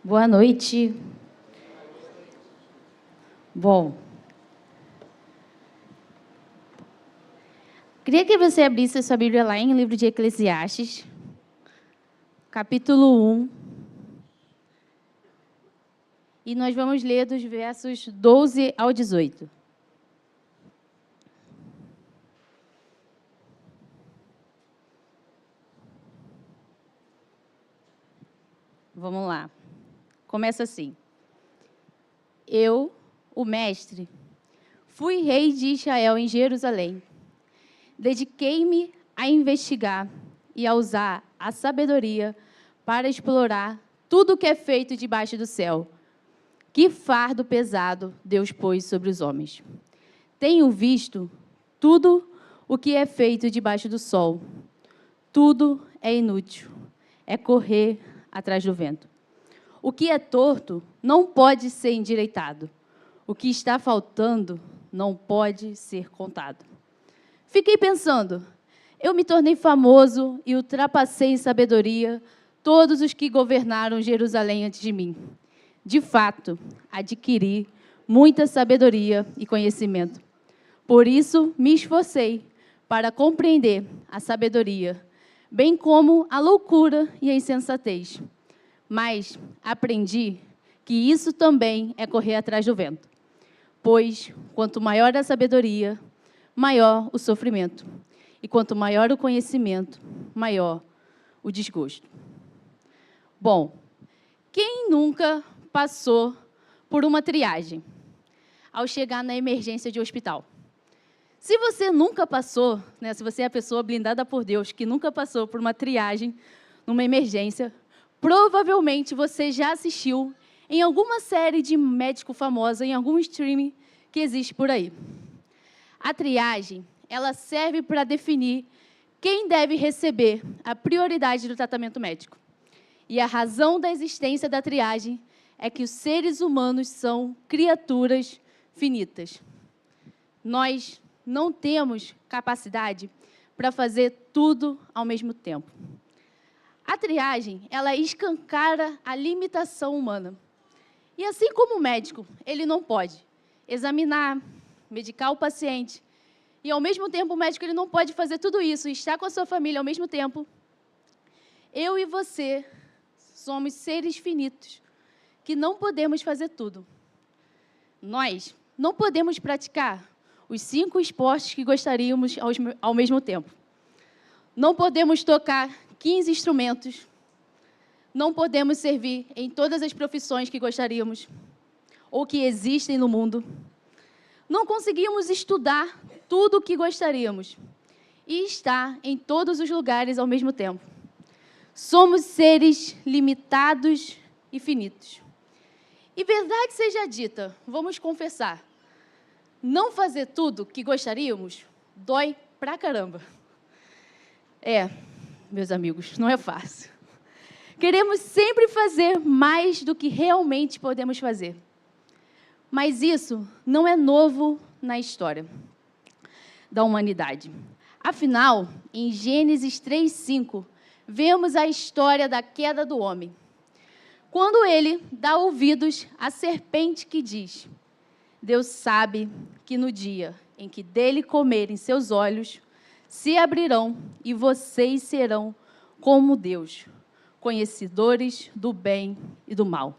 Boa noite. Bom, queria que você abrisse a sua Bíblia lá em livro de Eclesiastes, capítulo 1. E nós vamos ler dos versos 12 ao 18. Vamos lá. Começa assim. Eu, o mestre, fui rei de Israel em Jerusalém. Dediquei-me a investigar e a usar a sabedoria para explorar tudo o que é feito debaixo do céu. Que fardo pesado Deus pôs sobre os homens. Tenho visto tudo o que é feito debaixo do sol. Tudo é inútil. É correr atrás do vento. O que é torto não pode ser endireitado. O que está faltando não pode ser contado. Fiquei pensando, eu me tornei famoso e ultrapassei em sabedoria todos os que governaram Jerusalém antes de mim. De fato, adquiri muita sabedoria e conhecimento. Por isso, me esforcei para compreender a sabedoria, bem como a loucura e a insensatez. Mas aprendi que isso também é correr atrás do vento. Pois, quanto maior a sabedoria, maior o sofrimento. E quanto maior o conhecimento, maior o desgosto. Bom, quem nunca passou por uma triagem ao chegar na emergência de hospital? Se você nunca passou, né, se você é a pessoa blindada por Deus que nunca passou por uma triagem numa emergência, provavelmente você já assistiu em alguma série de médico famosa, em algum streaming que existe por aí. A triagem, ela serve para definir quem deve receber a prioridade do tratamento médico. E a razão da existência da triagem é que os seres humanos são criaturas finitas. Nós não temos capacidade para fazer tudo ao mesmo tempo. A triagem, ela escancara a limitação humana. E assim como o médico, ele não pode examinar, medicar o paciente, e ao mesmo tempo o médico ele não pode fazer tudo isso, e estar com a sua família ao mesmo tempo, eu e você somos seres finitos, que não podemos fazer tudo. Nós não podemos praticar os 5 esportes que gostaríamos ao mesmo tempo. Não podemos tocar 15 instrumentos. Não podemos servir em todas as profissões que gostaríamos ou que existem no mundo. Não conseguimos estudar tudo o que gostaríamos e estar em todos os lugares ao mesmo tempo. Somos seres limitados e finitos. E verdade seja dita, vamos confessar, não fazer tudo que gostaríamos dói pra caramba. Meus amigos, não é fácil. Queremos sempre fazer mais do que realmente podemos fazer. Mas isso não é novo na história da humanidade. Afinal, em Gênesis 3:5, vemos a história da queda do homem. Quando ele dá ouvidos à serpente que diz: Deus sabe que no dia em que dele comerem, seus olhos se abrirão e vocês serão como Deus, conhecedores do bem e do mal.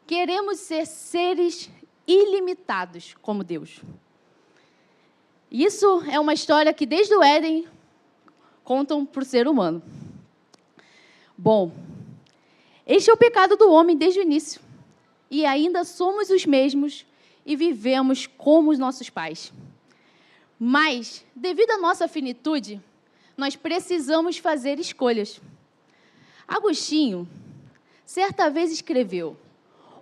Queremos ser seres ilimitados como Deus. Isso é uma história que desde o Éden contam para o ser humano. Bom, este é o pecado do homem desde o início. E ainda somos os mesmos e vivemos como os nossos pais. Mas, devido à nossa finitude, nós precisamos fazer escolhas. Agostinho, certa vez escreveu: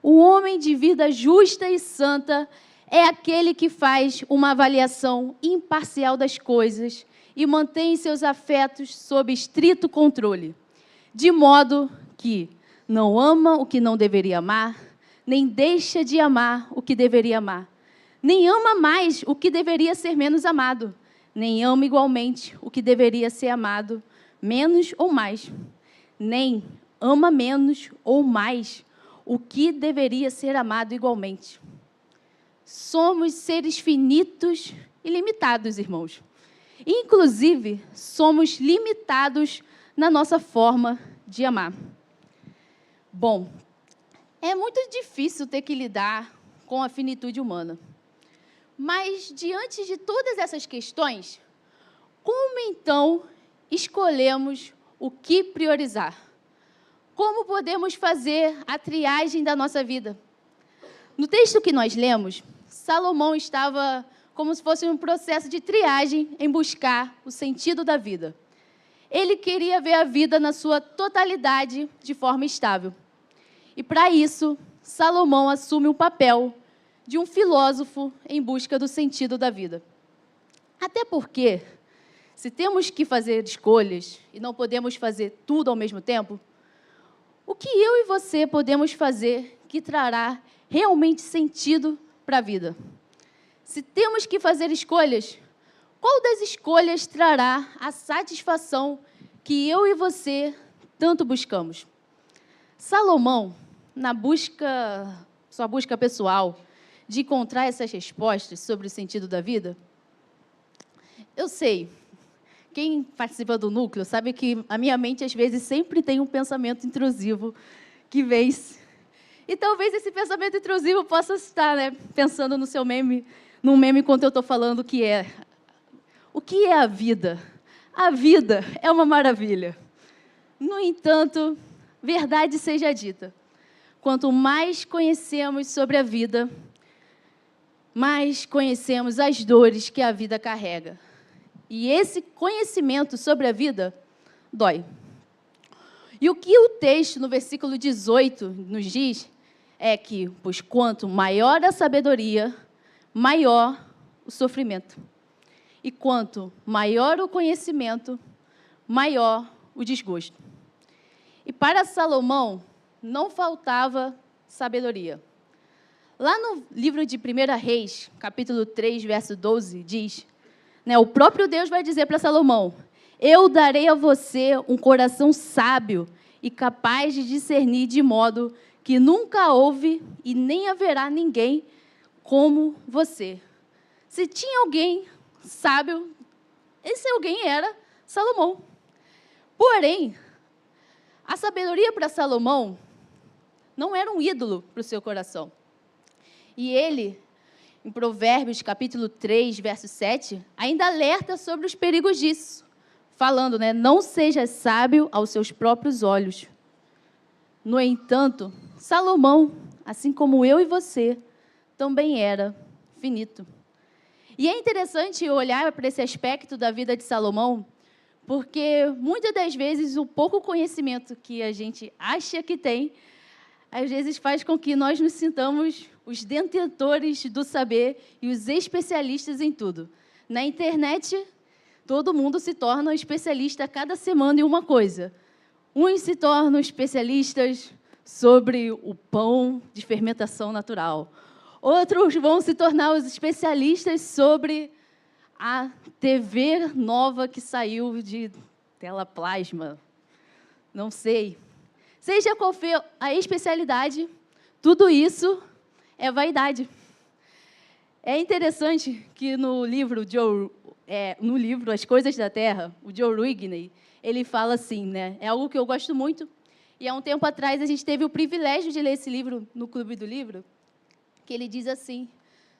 o homem de vida justa e santa é aquele que faz uma avaliação imparcial das coisas e mantém seus afetos sob estrito controle, de modo que não ama o que não deveria amar, nem deixa de amar o que deveria amar, nem ama mais o que deveria ser menos amado, nem ama igualmente o que deveria ser amado, menos ou mais, nem ama menos ou mais o que deveria ser amado igualmente. Somos seres finitos e limitados, irmãos. Inclusive, somos limitados na nossa forma de amar. Bom, é muito difícil ter que lidar com a finitude humana. Mas, diante de todas essas questões, como então escolhemos o que priorizar? Como podemos fazer a triagem da nossa vida? No texto que nós lemos, Salomão estava como se fosse um processo de triagem em buscar o sentido da vida. Ele queria ver a vida na sua totalidade de forma estável. E, para isso, Salomão assume o papel de um filósofo em busca do sentido da vida. Até porque, se temos que fazer escolhas e não podemos fazer tudo ao mesmo tempo, o que eu e você podemos fazer que trará realmente sentido para a vida? Se temos que fazer escolhas, qual das escolhas trará a satisfação que eu e você tanto buscamos? Salomão, sua busca pessoal de encontrar essas respostas sobre o sentido da vida, eu sei, quem participa do núcleo sabe que a minha mente, às vezes, sempre tem um pensamento intrusivo que vem. E talvez esse pensamento intrusivo possa estar, pensando no seu meme, num meme enquanto eu estou falando o que é a vida? A vida é uma maravilha. No entanto, verdade seja dita, quanto mais conhecemos sobre a vida, mais conhecemos as dores que a vida carrega. E esse conhecimento sobre a vida dói. E o que o texto, no versículo 18, nos diz é que, pois quanto maior a sabedoria, maior o sofrimento. E quanto maior o conhecimento, maior o desgosto. E para Salomão, não faltava sabedoria. Lá no livro de 1 Reis, capítulo 3, verso 12, diz, o próprio Deus vai dizer para Salomão, eu darei a você um coração sábio e capaz de discernir de modo que nunca houve e nem haverá ninguém como você. Se tinha alguém sábio, esse alguém era Salomão. Porém, a sabedoria para Salomão não era um ídolo para o seu coração. E ele, em Provérbios, capítulo 3, verso 7, ainda alerta sobre os perigos disso, falando, não seja sábio aos seus próprios olhos. No entanto, Salomão, assim como eu e você, também era finito. E é interessante olhar para esse aspecto da vida de Salomão, porque muitas das vezes o pouco conhecimento que a gente acha que tem, às vezes faz com que nós nos sintamos os detentores do saber e os especialistas em tudo. Na internet, todo mundo se torna especialista a cada semana em uma coisa. Uns se tornam especialistas sobre o pão de fermentação natural. Outros vão se tornar os especialistas sobre a TV nova que saiu de tela plasma. Não sei. Seja qual for a especialidade, tudo isso é vaidade. É interessante que no livro As Coisas da Terra, o Joe Rogan, ele fala assim, é algo que eu gosto muito, e há um tempo atrás a gente teve o privilégio de ler esse livro no Clube do Livro, que ele diz assim,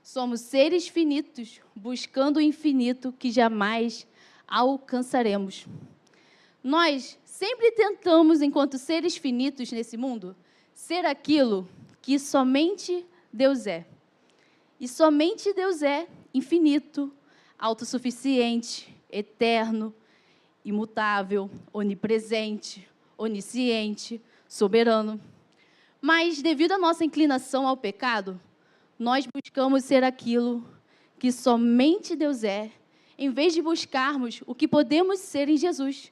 somos seres finitos, buscando o infinito que jamais alcançaremos. Nós sempre tentamos, enquanto seres finitos nesse mundo, ser aquilo que somente Deus é. E somente Deus é infinito, autossuficiente, eterno, imutável, onipresente, onisciente, soberano. Mas, devido à nossa inclinação ao pecado, nós buscamos ser aquilo que somente Deus é, em vez de buscarmos o que podemos ser em Jesus.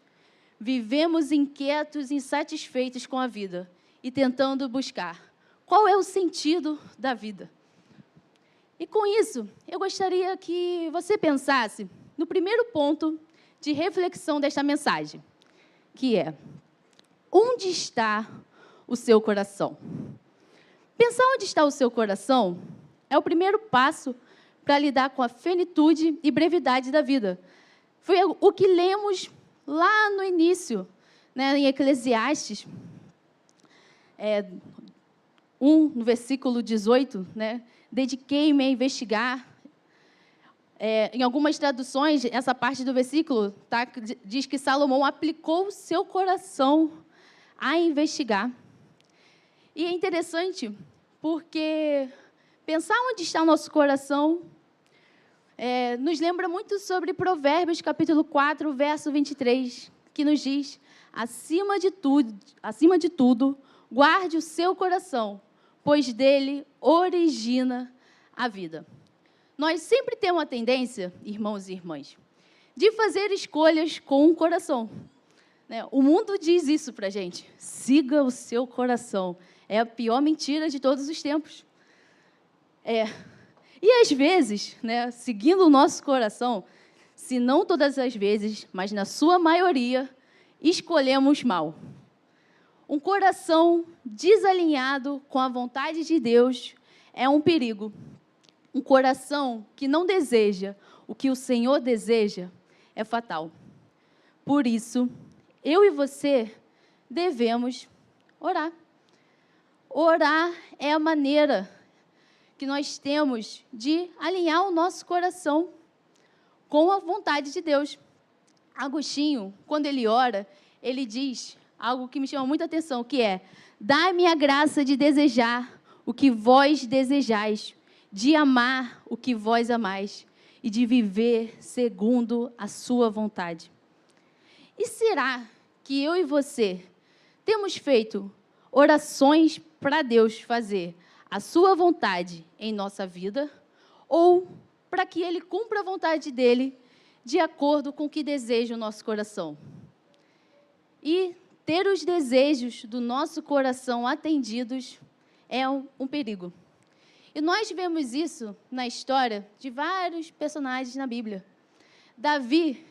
Vivemos inquietos e insatisfeitos com a vida e tentando buscar qual é o sentido da vida. E com isso, eu gostaria que você pensasse no primeiro ponto de reflexão desta mensagem, que é, onde está o seu coração? Pensar onde está o seu coração é o primeiro passo para lidar com a finitude e brevidade da vida. Foi o que lemos lá no início, né, em Eclesiastes 1, no versículo 18, né, dediquei-me a investigar. Em algumas traduções, essa parte do versículo diz que Salomão aplicou o seu coração a investigar. E é interessante porque pensar onde está o nosso coração nos lembra muito sobre Provérbios, capítulo 4, verso 23, que nos diz: acima de tudo, guarde o seu coração, pois dele origina a vida. Nós sempre temos a tendência, irmãos e irmãs, de fazer escolhas com o coração. O mundo diz isso para a gente: siga o seu coração. É a pior mentira de todos os tempos. E, às vezes, seguindo o nosso coração, se não todas as vezes, mas na sua maioria, escolhemos mal. Um coração desalinhado com a vontade de Deus é um perigo. Um coração que não deseja o que o Senhor deseja é fatal. Por isso, eu e você devemos orar. Orar é a maneira que nós temos de alinhar o nosso coração com a vontade de Deus. Agostinho, quando ele ora, ele diz algo que me chama muita atenção, que é: dai-me a graça de desejar o que vós desejais, de amar o que vós amais e de viver segundo a sua vontade. E será que eu e você temos feito orações para Deus fazer a sua vontade em nossa vida, ou para que Ele cumpra a vontade dEle de acordo com o que deseja o nosso coração? E ter os desejos do nosso coração atendidos é um perigo. E nós vemos isso na história de vários personagens na Bíblia. Davi,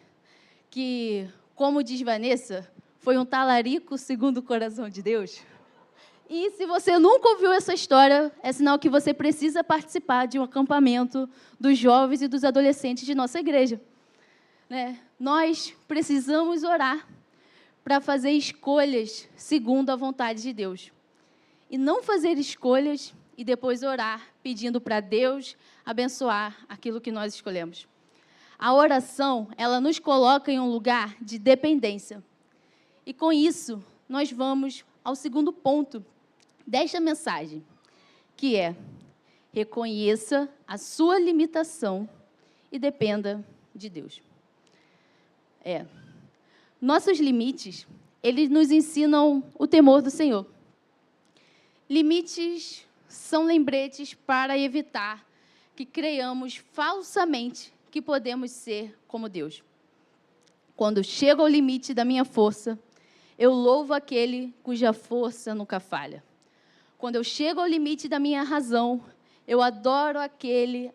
que, como diz Vanessa, foi um talarico segundo o coração de Deus. E se você nunca ouviu essa história, é sinal que você precisa participar de um acampamento dos jovens e dos adolescentes de nossa igreja. Nós precisamos orar para fazer escolhas segundo a vontade de Deus. E não fazer escolhas e depois orar pedindo para Deus abençoar aquilo que nós escolhemos. A oração, ela nos coloca em um lugar de dependência. E com isso, nós vamos ao segundo ponto desta mensagem, que é: reconheça a sua limitação e dependa de Deus. Nossos limites, eles nos ensinam o temor do Senhor. Limites são lembretes para evitar que creiamos falsamente que podemos ser como Deus. Quando chego ao limite da minha força, eu louvo aquele cuja força nunca falha. Quando eu chego ao limite da minha razão, eu adoro aquele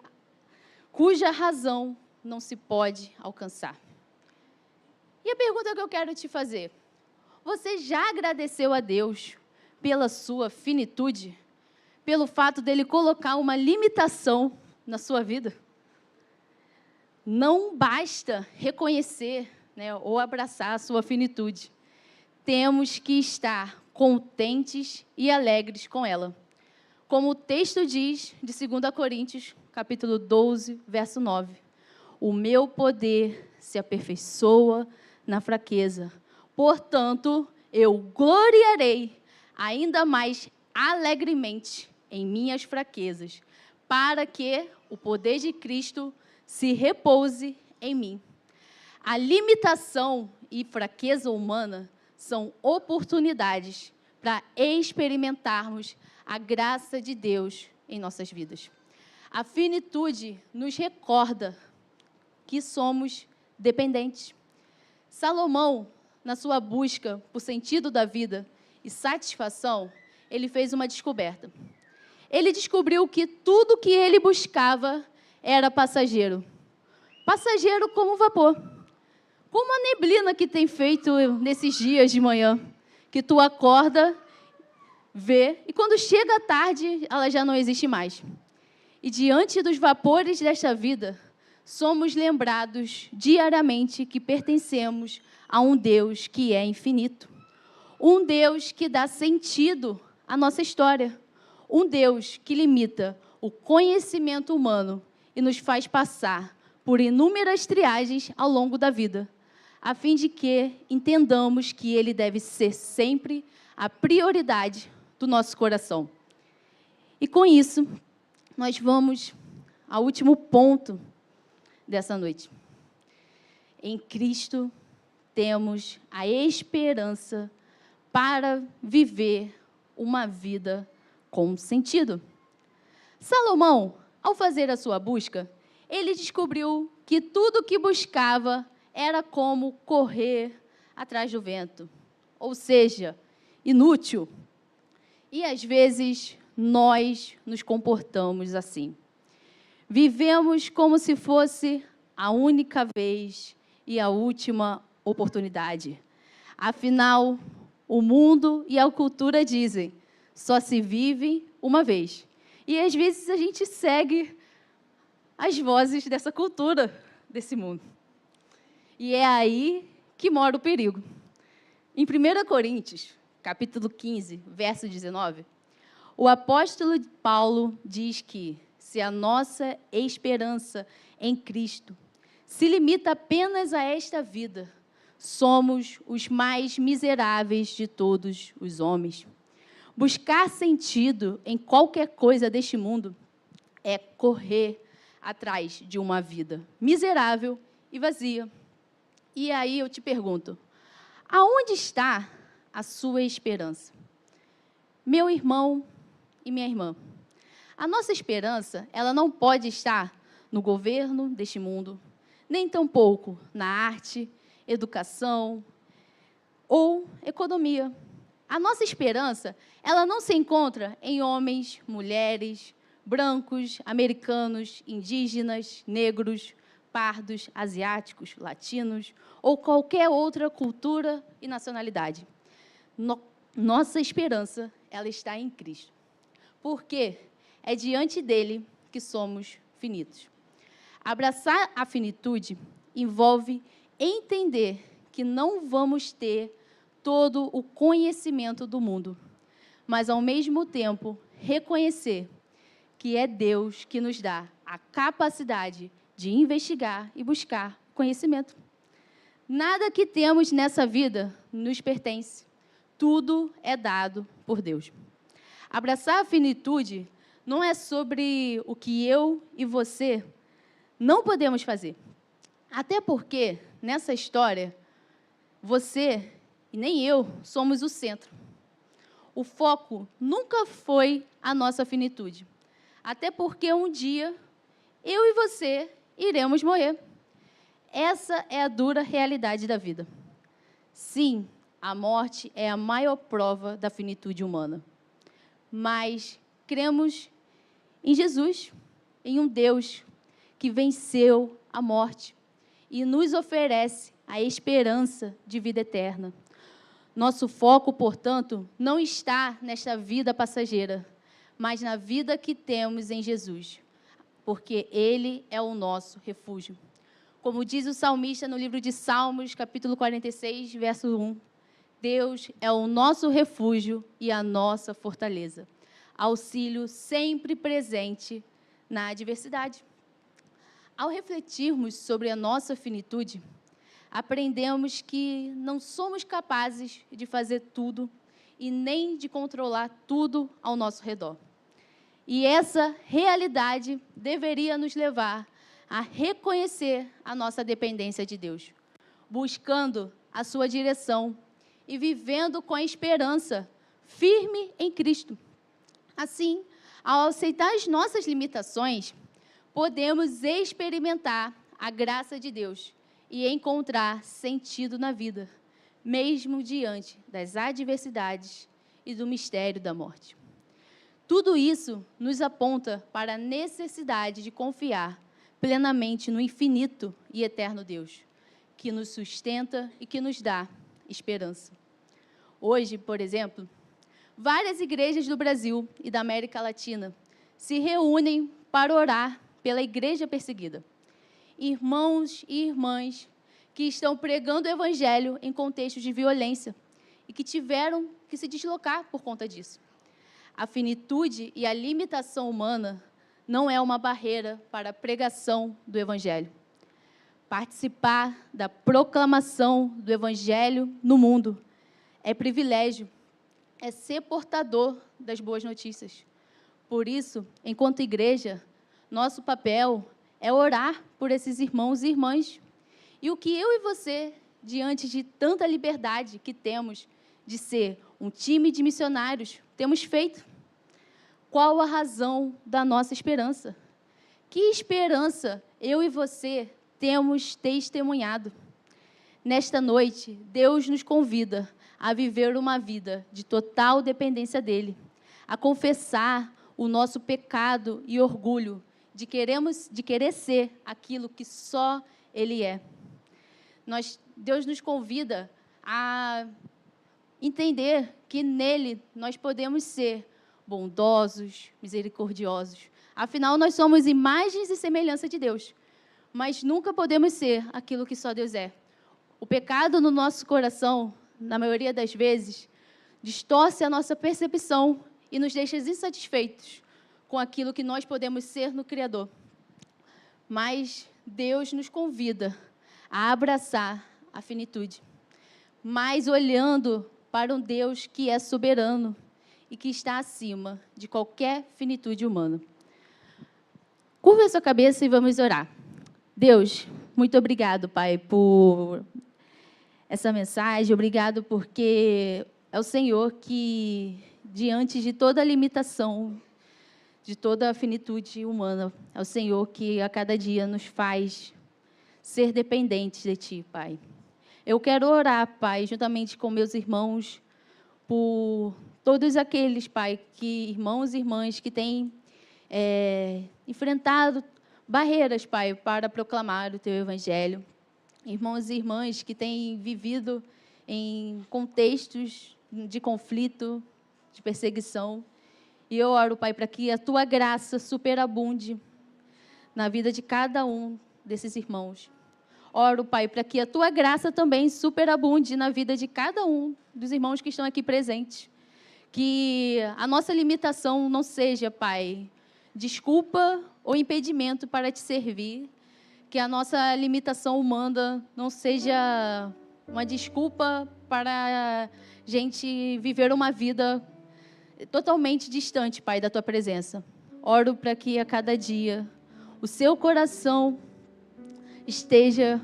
cuja razão não se pode alcançar. E a pergunta que eu quero te fazer: você já agradeceu a Deus pela sua finitude? Pelo fato dele colocar uma limitação na sua vida? Não basta reconhecer, ou abraçar a sua finitude. Temos que estar contentes e alegres com ela. Como o texto diz de 2 Coríntios, capítulo 12, verso 9. O meu poder se aperfeiçoa na fraqueza. Portanto, eu gloriarei ainda mais alegremente em minhas fraquezas, para que o poder de Cristo se repouse em mim. A limitação e fraqueza humana são oportunidades para experimentarmos a graça de Deus em nossas vidas. A finitude nos recorda que somos dependentes. Salomão, na sua busca por sentido da vida e satisfação, ele fez uma descoberta. Ele descobriu que tudo que ele buscava era passageiro. Passageiro como vapor. Como a neblina que tem feito nesses dias de manhã, que tu acorda, vê, e quando chega a tarde, ela já não existe mais. E diante dos vapores desta vida, somos lembrados diariamente que pertencemos a um Deus que é infinito. Um Deus que dá sentido à nossa história. Um Deus que limita o conhecimento humano e nos faz passar por inúmeras triagens ao longo da vida, a fim de que entendamos que Ele deve ser sempre a prioridade do nosso coração. E com isso, nós vamos ao último ponto dessa noite. Em Cristo temos a esperança para viver uma vida com sentido. Salomão, ao fazer a sua busca, ele descobriu que tudo o que buscava era como correr atrás do vento, ou seja, inútil. E às vezes nós nos comportamos assim. Vivemos como se fosse a única vez e a última oportunidade. Afinal, o mundo e a cultura dizem, só se vive uma vez. E às vezes a gente segue as vozes dessa cultura, desse mundo. E é aí que mora o perigo. Em 1 Coríntios, capítulo 15, verso 19, o apóstolo Paulo diz que se a nossa esperança em Cristo se limita apenas a esta vida, somos os mais miseráveis de todos os homens. Buscar sentido em qualquer coisa deste mundo é correr atrás de uma vida miserável e vazia. E aí eu te pergunto, aonde está a sua esperança? Meu irmão e minha irmã, a nossa esperança, ela não pode estar no governo deste mundo, nem tampouco na arte, educação ou economia. A nossa esperança, ela não se encontra em homens, mulheres, brancos, americanos, indígenas, negros, pardos, asiáticos, latinos ou qualquer outra cultura e nacionalidade. Nossa esperança, ela está em Cristo. Porque é diante dele que somos finitos. Abraçar a finitude envolve entender que não vamos ter todo o conhecimento do mundo, mas, ao mesmo tempo, reconhecer que é Deus que nos dá a capacidade de investigar e buscar conhecimento. Nada que temos nessa vida nos pertence. Tudo é dado por Deus. Abraçar a finitude não é sobre o que eu e você não podemos fazer. Até porque, nessa história, você e nem eu somos o centro. O foco nunca foi a nossa finitude. Até porque um dia, eu e você iremos morrer. Essa é a dura realidade da vida. Sim, a morte é a maior prova da finitude humana. Mas cremos em Jesus, em um Deus que venceu a morte e nos oferece a esperança de vida eterna. Nosso foco, portanto, não está nesta vida passageira, mas na vida que temos em Jesus, porque Ele é o nosso refúgio. Como diz o salmista no livro de Salmos, capítulo 46, verso 1, Deus é o nosso refúgio e a nossa fortaleza, auxílio sempre presente na adversidade. Ao refletirmos sobre a nossa finitude, aprendemos que não somos capazes de fazer tudo e nem de controlar tudo ao nosso redor. E essa realidade deveria nos levar a reconhecer a nossa dependência de Deus, buscando a sua direção e vivendo com a esperança firme em Cristo. Assim, ao aceitar as nossas limitações, podemos experimentar a graça de Deus e encontrar sentido na vida, mesmo diante das adversidades e do mistério da morte. Tudo isso nos aponta para a necessidade de confiar plenamente no infinito e eterno Deus, que nos sustenta e que nos dá esperança. Hoje, por exemplo, várias igrejas do Brasil e da América Latina se reúnem para orar pela igreja perseguida. Irmãos e irmãs que estão pregando o evangelho em contextos de violência e que tiveram que se deslocar por conta disso. A finitude e a limitação humana não é uma barreira para a pregação do evangelho. Participar da proclamação do evangelho no mundo é privilégio, é ser portador das boas notícias. Por isso, enquanto igreja, nosso papel é orar por esses irmãos e irmãs. E o que eu e você, diante de tanta liberdade que temos de ser um time de missionários, temos feito? Qual a razão da nossa esperança? Que esperança eu e você temos testemunhado? Nesta noite, Deus nos convida a viver uma vida de total dependência dEle, a confessar o nosso pecado e orgulho de querer ser aquilo que só Ele é. Deus nos convida a entender que nele nós podemos ser bondosos, misericordiosos. Afinal, nós somos imagens e semelhança de Deus, mas nunca podemos ser aquilo que só Deus é. O pecado no nosso coração, na maioria das vezes, distorce a nossa percepção e nos deixa insatisfeitos com aquilo que nós podemos ser no Criador. Mas Deus nos convida a abraçar a finitude, mas olhando para um Deus que é soberano e que está acima de qualquer finitude humana. Curva a sua cabeça e vamos orar. Deus, muito obrigado, Pai, por essa mensagem. Obrigado porque é o Senhor que, diante de toda a limitação, de toda a finitude humana, é o Senhor que a cada dia nos faz ser dependentes de Ti, Pai. Eu quero orar, Pai, juntamente com meus irmãos, por todos aqueles, Pai, irmãos e irmãs que têm enfrentado barreiras, Pai, para proclamar o Teu Evangelho. Irmãos e irmãs que têm vivido em contextos de conflito, de perseguição. E eu oro, Pai, para que a Tua graça superabunde na vida de cada um desses irmãos. Oro, Pai, para que a Tua graça também superabunde na vida de cada um dos irmãos que estão aqui presentes. Que a nossa limitação não seja, Pai, desculpa ou impedimento para Te servir. Que a nossa limitação humana não seja uma desculpa para a gente viver uma vida totalmente distante, Pai, da Tua presença. Oro para que a cada dia o Seu coração esteja,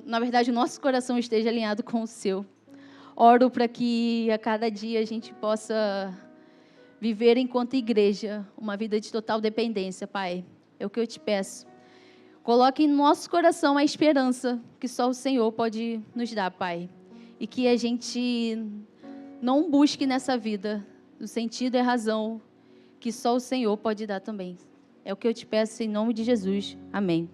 na verdade, o nosso coração esteja alinhado com o Seu. Oro para que a cada dia a gente possa viver enquanto igreja uma vida de total dependência, Pai. É o que eu Te peço. Coloque em nosso coração a esperança que só o Senhor pode nos dar, Pai. E que a gente não busque nessa vida o sentido e a razão que só o Senhor pode dar também. É o que eu Te peço em nome de Jesus. Amém.